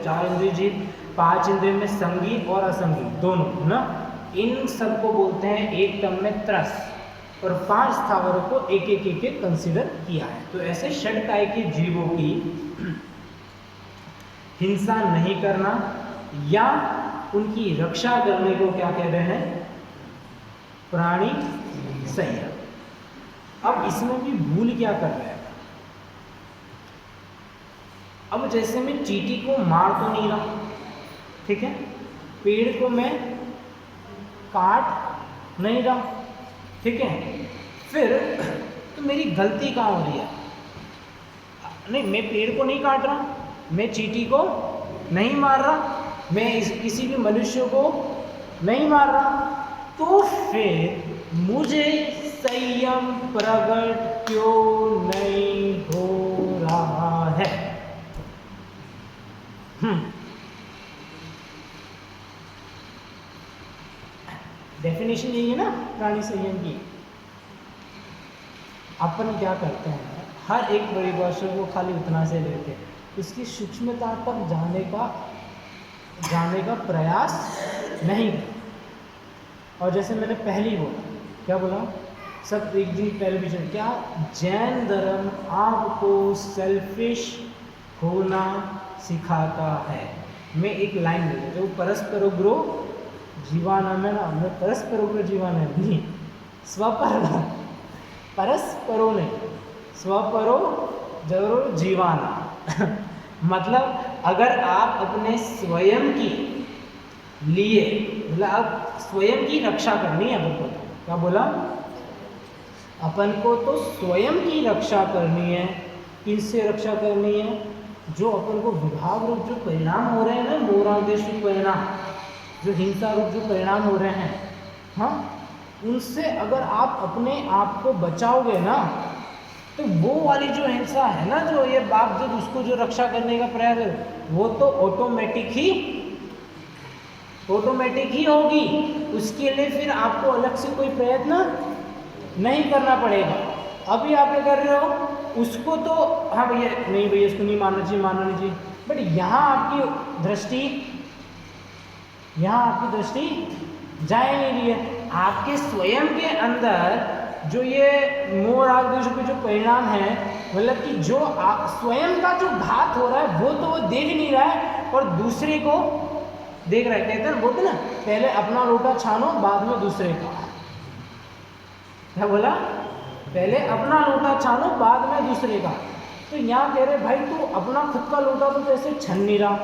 4 इंद्रिय जीव, 5 इंद्रिय में संगी और असंगी दोनों ना, इन सबको बोलते हैं एक टर्म में त्रस। और 5 स्थावरों को एक एक कंसिडर किया है। तो ऐसे षटकाय के जीवों की हिंसा नहीं करना या उनकी रक्षा करने को क्या कह रहे हैं? प्राणी संयम। अब इसमें भी भूल क्या कर रहे हैं? अब जैसे मैं चींटी को मार तो नहीं रहा, ठीक है, पेड़ को मैं काट नहीं रहा, ठीक है, फिर तो मेरी गलती कहाँ हो रही है? नहीं, मैं पेड़ को नहीं काट रहा, मैं चींटी को नहीं मार रहा, मैं किसी भी मनुष्य को नहीं मार रहा, तो फिर मुझे संयम प्रकट क्यों नहीं हो रहा है? डेफिनेशन यही है ना प्राणी संयम की। अपन क्या करते हैं, हर एक परिभाषा को खाली उतना से लेते हैं, उसकी सूक्ष्मता तक जाने का प्रयास नहीं। और जैसे मैंने पहले ही बोला, क्या बोला? सब एक दिन पहले भी क्या जैन धर्म आपको सेल्फिश होना सिखाता है। मैं एक लाइन ले जो परस्परोग्रो जीवानाम है ना, मैं परस्परोग्रो जीवानाम नहीं, स्वपर परस्परो नहीं, स्वपरो जरूर जीवाना मतलब अगर आप अपने स्वयं की लिए, मतलब आप स्वयं की रक्षा करनी है अपन को, क्या बोला? अपन को तो स्वयं की रक्षा करनी है। किससे रक्षा करनी है? जो अपन को विभाग रूप जो परिणाम हो रहे हैं ना, मोरादेश परिणाम, जो हिंसा रूप जो परिणाम हो रहे हैं, हाँ, उनसे अगर आप अपने आप को बचाओगे ना, तो वो वाली जो हिंसा है ना, जो ये बाप जब उसको जो रक्षा करने का प्रयास है, वो तो ऑटोमेटिक ही होगी। उसके लिए फिर आपको अलग से कोई प्रयत्न नहीं करना पड़ेगा। अभी आप ये कर रहे हो, उसको तो हाँ भैया, नहीं भैया इसको नहीं मानना चाहिए, बट यहाँ आपकी दृष्टि जा ही नहीं रही है। आपके स्वयं के अंदर जो ये मोह राग द्वेष के जो परिणाम है, मतलब कि जो स्वयं का जो घात हो रहा है वो तो वो देख नहीं रहा है और दूसरे को देख रहा है। कहते हैं बोलते ना, पहले अपना लोटा छानो बाद में दूसरे का। क्या बोला? पहले अपना लोटा छानो बाद में दूसरे का। तो यहाँ कह रहे भाई तू अपना खुद का लोटा तो जैसे छन नहीं रहा,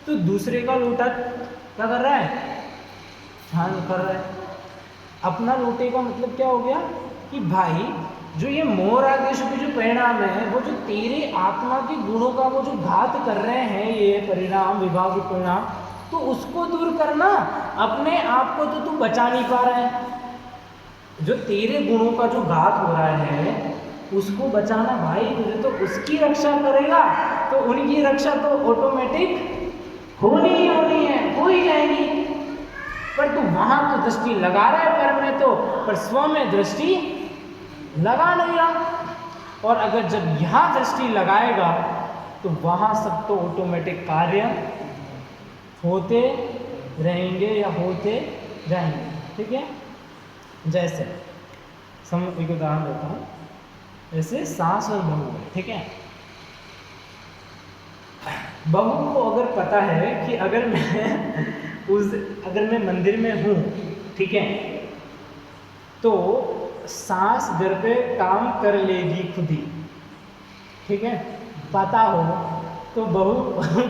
तो दूसरे का लोटा क्या कर रहा है? छान कर रहा है। अपना लोटे का मतलब क्या हो गया कि भाई जो ये मोह राग द्वेष के जो परिणाम है, वो जो तेरे आत्मा के गुणों का वो जो घात कर रहे हैं, ये परिणाम विभाग परिणाम, तो उसको दूर करना। अपने आप को तो तू बचा नहीं पा रहा है। जो तेरे गुणों का जो घात हो रहा है उसको बचाना भाई, तुझे तो उसकी रक्षा करेगा, तो उनकी रक्षा तो ऑटोमेटिक होनी है, हो ही जाएगी। पर तू वहां तो दृष्टि लगा रहा है पर में तो, पर स्व में दृष्टि लगा नहीं रहा। और अगर जब यहाँ दृष्टि लगाएगा तो वहाँ सब तो ऑटोमेटिक कार्य होते रहेंगे या होते जाएंगे। ठीक है, जैसे एक उदाहरण देता हूँ, जैसे सास और बहू है। ठीक है, बहू को अगर पता है कि अगर मैं मंदिर में हूँ, ठीक है, तो सास घर पे काम कर लेगी खुद ही। ठीक है, पता हो तो बहू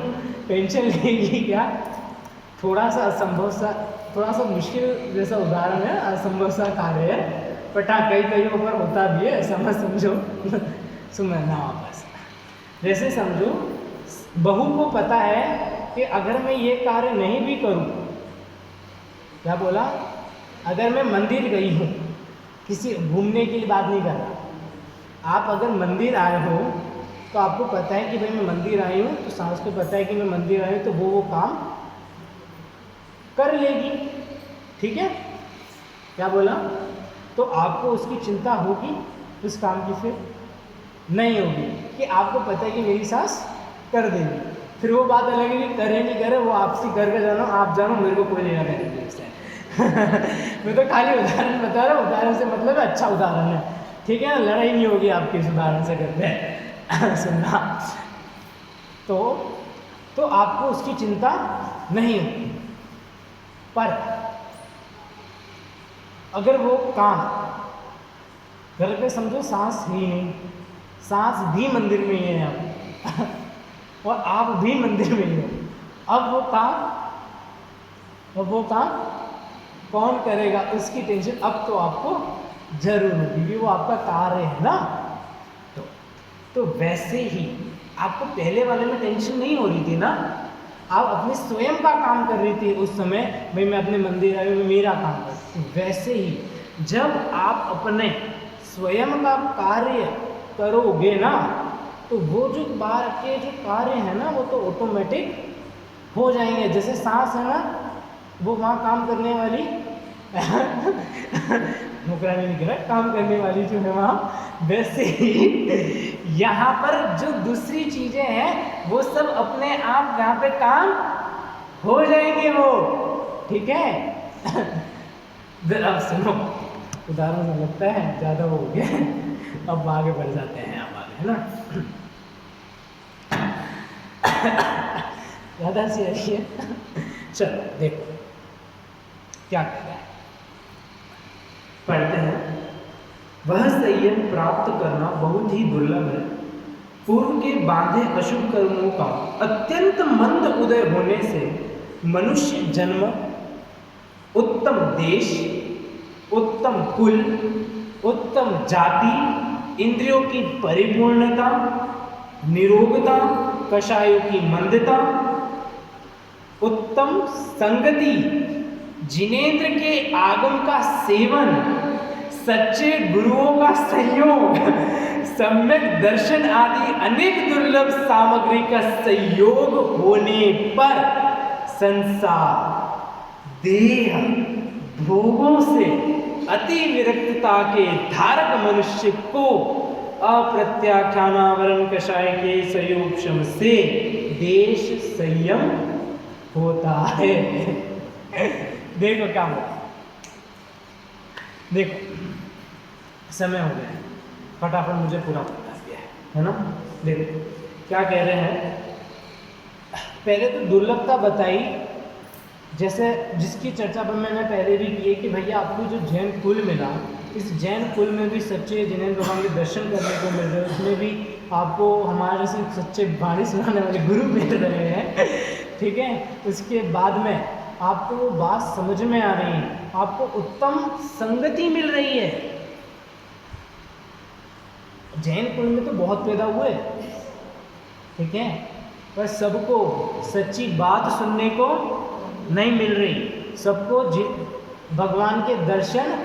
टेंशन लेगी क्या? थोड़ा सा मुश्किल जैसा उदाहरण है, असंभव सा कार्य है, बट हाँ कई ऊपर होता भी है, ऐसा मत समझो सुनना वापस। जैसे समझो बहू को पता है कि अगर मैं ये कार्य नहीं भी करूं, क्या बोला, अगर मैं मंदिर गई हूँ, किसी घूमने के लिए बात नहीं कर रहा, आप अगर मंदिर आए हो तो आपको पता है कि भाई मैं मंदिर आई हूँ, तो सांस को पता है कि मैं मंदिर आई हूँ, तो वो काम कर लेगी, ठीक है, क्या बोला, तो आपको उसकी चिंता होगी, उस काम की फिर नहीं होगी, कि आपको पता है कि मेरी सास कर देगी। फिर वो बात अलग है कि करे नहीं करे, वो आपसी करके जानो, आप जानो, मेरे को कोई लेना नहीं उससे। मैं तो खाली उदाहरण बता रहा हूँ, उदाहरण से मतलब है अच्छा उदाहरण है, ठीक है ना, लड़ाई नहीं होगी आपकी इस उदाहरण से करते हैं। सुनना, तो आपको उसकी चिंता नहीं होगी। पर अगर वो काम घर पे समझो सांस ही नहीं, सांस भी मंदिर में ही है आप और आप भी मंदिर में ही हो, अब वो काम कौन करेगा, उसकी टेंशन अब तो आपको जरूर होगी, क्योंकि वो आपका कार्य है ना। तो वैसे ही आपको पहले वाले में टेंशन नहीं हो रही थी ना, आप अपने स्वयं का काम कर रही थी उस समय, भाई मैं अपने मंदिर आई, मेरा काम कर। वैसे ही जब आप अपने स्वयं का कार्य करोगे ना, तो वो जो बाहर के जो कार्य है ना, वो तो ऑटोमेटिक हो जाएंगे। जैसे सांस है ना, वो वहाँ काम करने वाली नौकरानी नहीं कह रहा, काम करने वाली जो है वहाँ, वैसे ही यहाँ पर जो दूसरी चीजें हैं वो सब अपने आप यहाँ पे काम हो जाएंगे वो, ठीक है। अब सुनो, उदाहरण में लगता है ज़्यादा हो गया, अब आगे बढ़ जाते हैं, आप आगे, है ना। ज़्यादा सी रही है, चलो देखो क्या कह रहा है, पढ़ते हैं। वह संयम प्राप्त करना बहुत ही दुर्लभ है। पूर्व के बांधे अशुभ कर्मों का अत्यंत मंद उदय होने से मनुष्य जन्म, उत्तम देश, उत्तम कुल, उत्तम जाति, इंद्रियों की परिपूर्णता, निरोगता, कषायों की मंदता, उत्तम संगति, जिनेंद्र के आगम का सेवन, सच्चे गुरुओं का संयोग, सम्यक दर्शन आदि अनेक दुर्लभ सामग्री का संयोग होने पर संसार, देह, भोगों से अति विरक्तता के धारक मनुष्य को अप्रत्याख्यानावरण कषाय के संयोग से देश संयम होता है। देखो क्या होता है, देखो समय हो गया है, फटाफट मुझे पूरा बता दिया है ना। देखो क्या कह रहे हैं, पहले तो दुर्लभता बताई, जैसे जिसकी चर्चा पर मैंने पहले भी की है कि भैया आपको जो जैन कुल मिला, इस जैन कुल में भी सच्चे जिनेंद्र भगवान के दर्शन करने को मिल रहे हैं, उसमें भी आपको हमारे से सच्चे वाणी सुनाने वाले गुरु मिल रहे हैं, ठीक है। उसके बाद में आपको वो बात समझ में आ रही है, आपको उत्तम संगति मिल रही है। जैन कुल में तो बहुत पैदा हुए, ठीक है, पर सबको सच्ची बात सुनने को नहीं मिल रही, सबको भगवान के दर्शन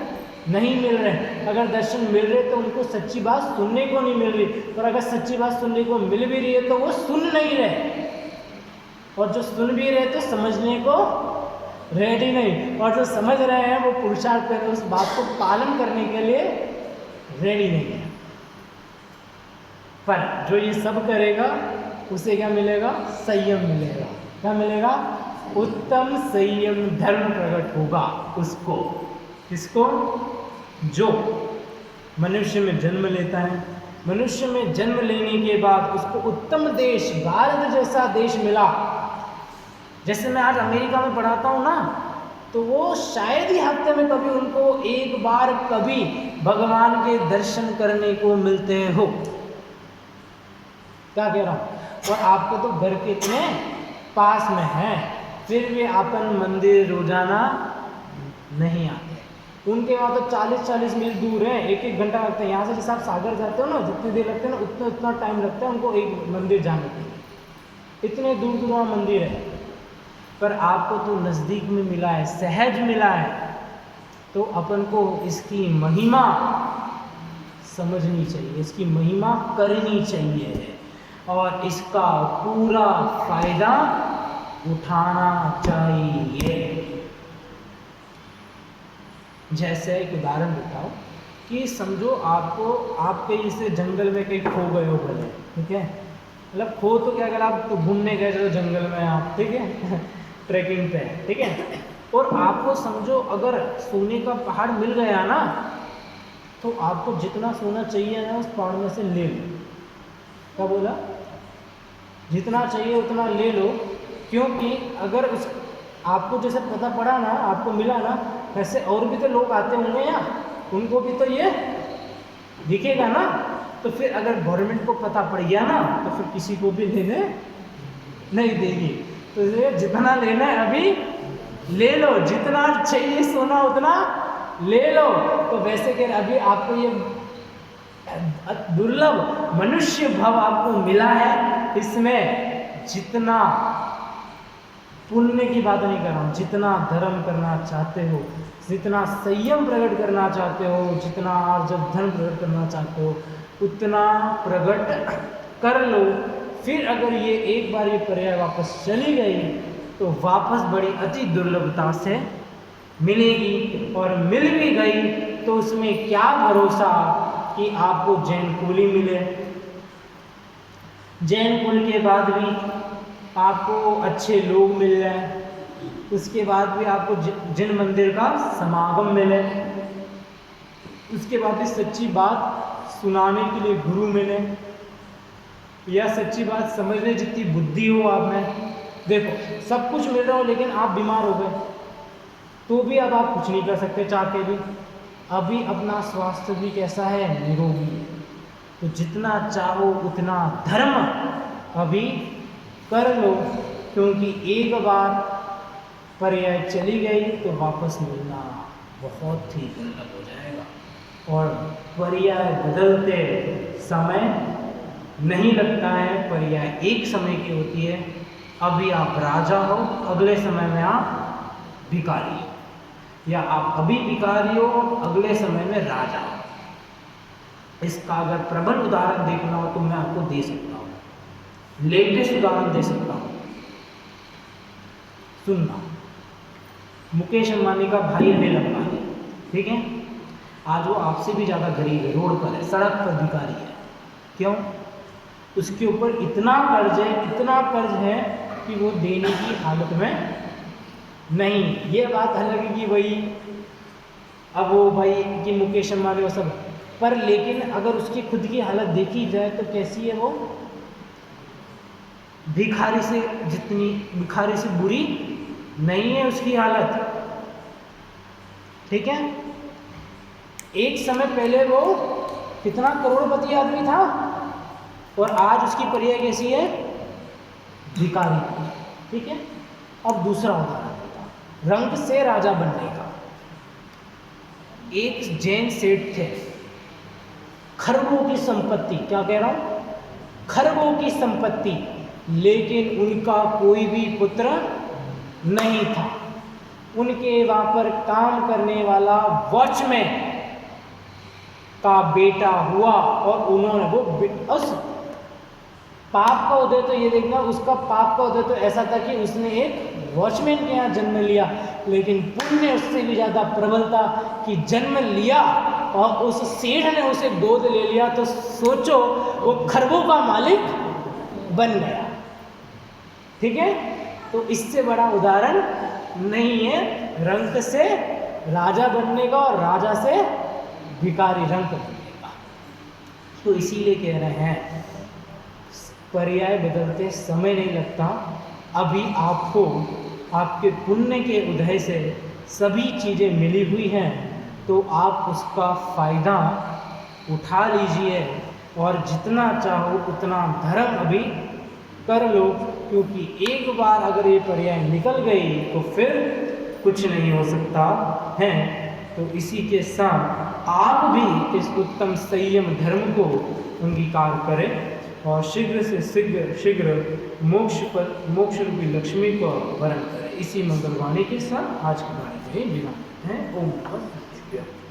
नहीं मिल रहे। अगर दर्शन मिल रहे तो उनको सच्ची बात सुनने को नहीं मिल रही, और अगर सच्ची बात सुनने को मिल भी रही है तो वो सुन नहीं रहे, और जो सुन भी रहे तो समझने को रेडी नहीं, और जो समझ रहे हैं वो पुरुषार्थ कर उस बात को पालन करने के लिए रेडी नहीं है। पर जो ये सब करेगा उसे क्या मिलेगा, संयम मिलेगा। क्या मिलेगा, उत्तम संयम धर्म प्रकट होगा उसको। किसको, जो मनुष्य में जन्म लेता है, मनुष्य में जन्म लेने के बाद उसको उत्तम देश, भारत जैसा देश मिला। जैसे मैं आज अमेरिका में पढ़ाता हूँ ना, तो वो शायद ही हफ्ते में कभी उनको एक बार कभी भगवान के दर्शन करने को मिलते हो। क्या कह रहा हूँ, और आपको तो घर के इतने पास में है, फिर भी अपन मंदिर रोजाना नहीं आते। उनके वहाँ तो 40-40 मील दूर है, 1-1 घंटा लगता है। यहाँ से जैसे आप सागर जाते हो ना, जितनी देर लगते हैं ना, उतना टाइम लगता है उनको एक मंदिर जाने के लिए। इतने दूर दूर वहाँ मंदिर है, पर आपको तो नज़दीक में मिला है, सहज मिला है, तो अपन को इसकी महिमा समझनी चाहिए, इसकी महिमा करनी चाहिए और इसका पूरा फायदा उठाना चाहिए। जैसे एक उदाहरण बताओ कि समझो आपको, आप कहीं से जंगल में कहीं खो गए हो भले, ठीक है, मतलब खो तो क्या, अगर आप तो घूमने गए थे जंगल में आप, ठीक है ट्रैकिंग पे, ठीक है, और आपको समझो अगर सोने का पहाड़ मिल गया ना, तो आपको जितना सोना चाहिए ना उस पहाड़ में से ले लो। क्या बोला? जितना चाहिए उतना ले लो, क्योंकि अगर उस आपको जैसे पता पड़ा ना, आपको मिला ना, वैसे और भी तो लोग आते होंगे यहाँ, उनको भी तो ये दिखेगा ना, तो फिर अगर गवर्नमेंट को पता पड़ गया ना, तो फिर किसी को भी लेने नहीं देगी। तो ये जितना लेना है अभी ले लो, जितना चाहिए सोना उतना ले लो। तो वैसे कि अभी आपको ये दुर्लभ मनुष्य भाव आपको मिला है, इसमें जितना पुण्य की बात नहीं कर रहा हूँ, जितना धर्म करना चाहते हो, जितना संयम प्रकट करना चाहते हो, जितना जब धर्म प्रकट करना चाहते हो, उतना प्रकट कर लो। फिर अगर ये एक बार ये पर्याय वापस चली गई तो वापस बड़ी अति दुर्लभता से मिलेगी, और मिल भी गई तो उसमें क्या भरोसा कि आपको जैन कुल ही मिले, जैन कुल के बाद भी आपको अच्छे लोग मिल जाए, उसके बाद भी आपको जिन मंदिर का समागम मिले, उसके बाद भी सच्ची बात सुनाने के लिए गुरु मिले, या सच्ची बात समझने जितनी बुद्धि हो आप में। देखो सब कुछ मिल रहा हो लेकिन आप बीमार हो गए तो भी अब आप कुछ नहीं कर सकते चाहते भी, अभी अपना स्वास्थ्य भी कैसा है, निरोगी है, तो जितना चाहो उतना धर्म अभी कर लो, क्योंकि एक बार पर्याय चली गई तो वापस मिलना बहुत ही दुर्लभ हो जाएगा, और पर्याय बदलते समय नहीं लगता है, पर्याय एक समय की होती है। अभी आप राजा हो, अगले समय में आप भिखारी हो, या आप अभी भिखारी हो, अगले समय में राजा हो। इसका अगर प्रबल उदाहरण देखना हो तो मैं आपको दे सकता हूँ, लेटेस्ट उदाहरण दे सकता हूँ, सुनना। मुकेश अंबानी का भाई अनिल अंबानी, ठीक है, आज वो आपसे भी ज़्यादा गरीब है, रोड पर है, सड़क पर भिखारी है। क्यों? उसके ऊपर इतना कर्ज है, इतना कर्ज है कि वो देने की हालत में नहीं। ये बात अलग है कि भाई अब वो भाई कि मुकेश अंबानी वो सब, पर लेकिन अगर उसकी खुद की हालत देखी जाए तो कैसी है, वो भिखारी से जितनी, भिखारी से बुरी नहीं है उसकी हालत, ठीक है। एक समय पहले वो कितना करोड़पति आदमी था और आज उसकी पर्याय कैसी है, भिखारी, ठीक है। अब दूसरा उदाहरण देता, रंग से राजा बनने का। एक जैन सेठ थे, खरबों की संपत्ति, क्या कह रहा हूं, खरबों की संपत्ति, लेकिन उनका कोई भी पुत्र नहीं था। उनके वहां पर काम करने वाला वॉचमैन का बेटा हुआ, और उन्होंने वो उस पाप का उदय, तो ये देखना उसका पाप का उदय तो ऐसा था कि उसने एक वॉचमैन के यहाँ जन्म लिया, लेकिन पुण्य उससे भी ज़्यादा प्रबल था कि जन्म लिया और उस सेठ ने उसे गोद ले लिया, तो सोचो वो खरबों का मालिक बन गया, ठीक है। तो इससे बड़ा उदाहरण नहीं है रंक से राजा बनने का और राजा से भिखारी रंक बनने का। तो इसीलिए कह रहे हैं पर्याय बदलते समय नहीं लगता, अभी आपको आपके पुण्य के उदय से सभी चीज़ें मिली हुई हैं, तो आप उसका फ़ायदा उठा लीजिए और जितना चाहो उतना धर्म अभी कर लो, क्योंकि एक बार अगर ये पर्याय निकल गई तो फिर कुछ नहीं हो सकता है। तो इसी के साथ आप भी इस उत्तम संयम धर्म को अंगीकार करें और शीघ्र से शीघ्र शीघ्र मोक्ष रूपी लक्ष्मी को वरण करें। इसी मंगलवाणी के साथ आज की वाणी में विराम हैं। ओम नमः शिवाय।